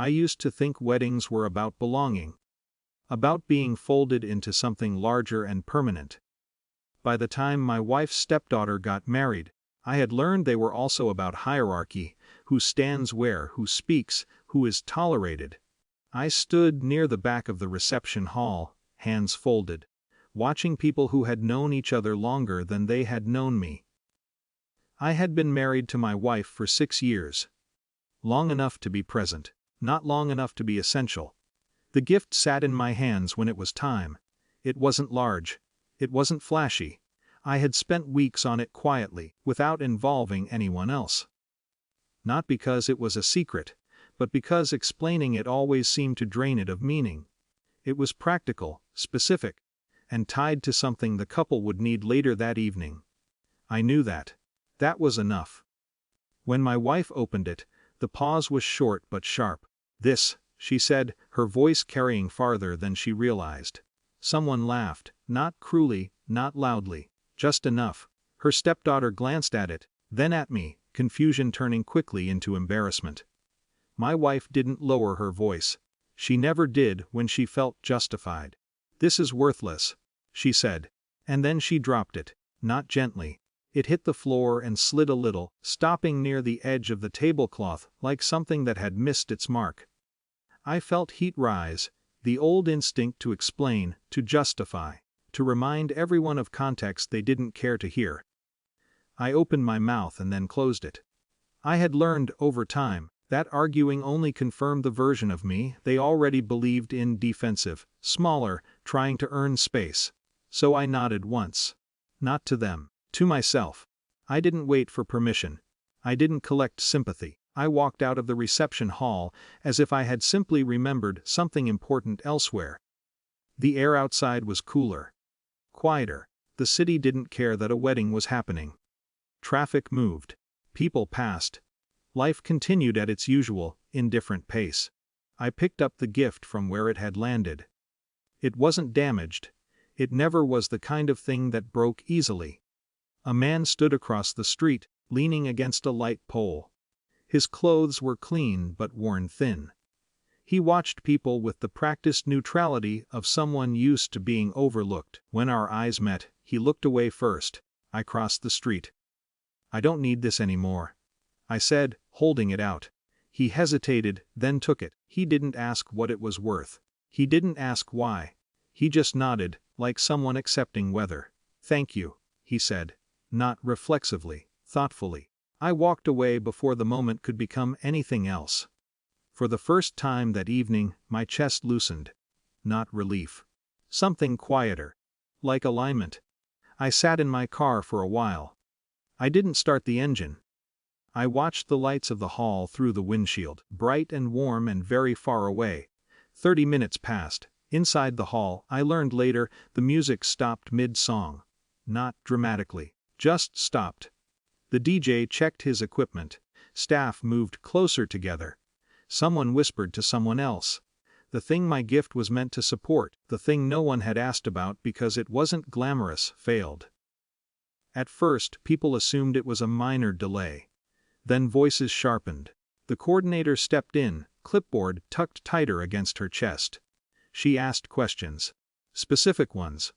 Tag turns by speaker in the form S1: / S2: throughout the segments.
S1: I used to think weddings were about belonging. About being folded into something larger and permanent. By the time my wife's stepdaughter got married, I had learned they were also about hierarchy, who stands where, who speaks, who is tolerated. I stood near the back of the reception hall, hands folded, watching people who had known each other longer than they had known me. I had been married to my wife for 6 years. Long enough to be present, not long enough to be essential. The gift sat in my hands when it was time. It wasn't large. It wasn't flashy. I had spent weeks on it quietly, without involving anyone else. Not because it was a secret, but because explaining it always seemed to drain it of meaning. It was practical, specific, and tied to something the couple would need later that evening. I knew that. That was enough. When my wife opened it, the pause was short but sharp. "This," she said, her voice carrying farther than she realized. Someone laughed, not cruelly, not loudly, just enough. Her stepdaughter glanced at it, then at me, confusion turning quickly into embarrassment. My wife didn't lower her voice. She never did when she felt justified. "This is worthless," she said. And then she dropped it, not gently. It hit the floor and slid a little, stopping near the edge of the tablecloth like something that had missed its mark. I felt heat rise, the old instinct to explain, to justify, to remind everyone of context they didn't care to hear. I opened my mouth and then closed it. I had learned, over time, that arguing only confirmed the version of me they already believed in, defensive, smaller, trying to earn space. So I nodded once. Not to them. To myself. I didn't wait for permission. I didn't collect sympathy. I walked out of the reception hall as if I had simply remembered something important elsewhere. The air outside was cooler. Quieter. The city didn't care that a wedding was happening. Traffic moved. People passed. Life continued at its usual, indifferent pace. I picked up the gift from where it had landed. It wasn't damaged. It never was the kind of thing that broke easily. A man stood across the street, leaning against a light pole. His clothes were clean but worn thin. He watched people with the practiced neutrality of someone used to being overlooked. When our eyes met, he looked away first. I crossed the street. "I don't need this anymore," I said, holding it out. He hesitated, then took it. He didn't ask what it was worth. He didn't ask why. He just nodded, like someone accepting weather. "Thank you," he said. Not reflexively, thoughtfully. I walked away before the moment could become anything else. For the first time that evening, my chest loosened. Not relief. Something quieter. Like alignment. I sat in my car for a while. I didn't start the engine. I watched the lights of the hall through the windshield, bright and warm and very far away. 30 minutes passed. Inside the hall, I learned later, the music stopped mid-song. Not dramatically. Just stopped. The DJ checked his equipment. Staff moved closer together. Someone whispered to someone else. The thing my gift was meant to support, the thing no one had asked about because it wasn't glamorous, failed. At first, people assumed it was a minor delay. Then voices sharpened. The coordinator stepped in, clipboard tucked tighter against her chest. She asked questions. Specific ones.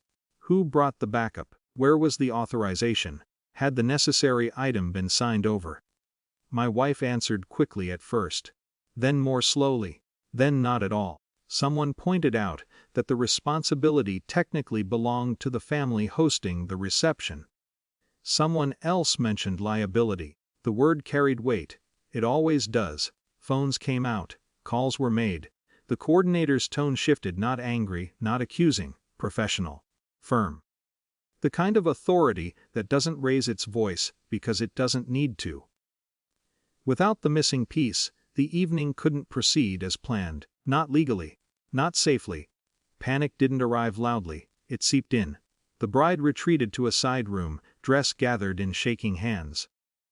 S1: Who brought the backup? Where was the authorization? Had the necessary item been signed over? My wife answered quickly at first. Then more slowly. Then not at all. Someone pointed out that the responsibility technically belonged to the family hosting the reception. Someone else mentioned liability. The word carried weight. It always does. Phones came out. Calls were made. The coordinator's tone shifted, not angry, not accusing, professional. Firm. The kind of authority that doesn't raise its voice because it doesn't need to. Without the missing piece, the evening couldn't proceed as planned. Not legally. Not safely. Panic didn't arrive loudly, it seeped in. The bride retreated to a side room, dress gathered in shaking hands.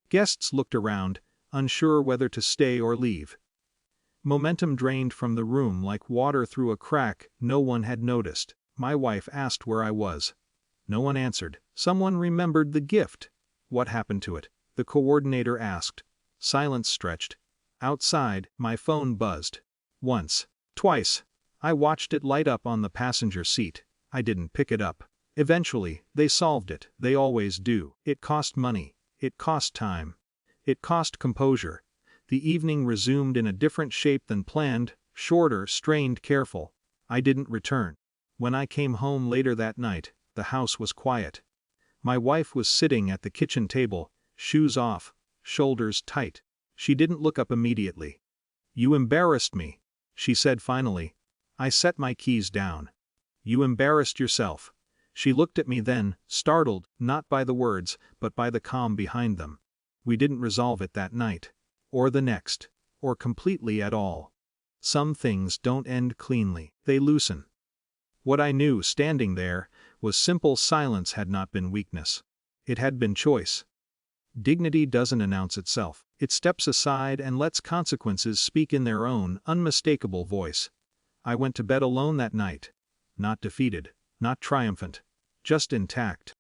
S1: Guests looked around, unsure whether to stay or leave. Momentum drained from the room like water through a crack no one had noticed. My wife asked where I was. No one answered. Someone remembered the gift. What happened to it? The coordinator asked. Silence stretched. Outside, my phone buzzed. Once. Twice. I watched it light up on the passenger seat. I didn't pick it up. Eventually, they solved it, they always do. It cost money. It cost time. It cost composure. The evening resumed in a different shape than planned, shorter, strained, careful. I didn't return. When I came home later that night, the house was quiet. My wife was sitting at the kitchen table, shoes off, shoulders tight. She didn't look up immediately. "You embarrassed me," she said finally. I set my keys down. "You embarrassed yourself." She looked at me then, startled, not by the words, but by the calm behind them. We didn't resolve it that night. Or the next. Or completely at all. Some things don't end cleanly, they loosen. What I knew, standing there, was simple silence had not been weakness. It had been choice. Dignity doesn't announce itself. It steps aside and lets consequences speak in their own, unmistakable voice. I went to bed alone that night. Not defeated, not triumphant, just intact.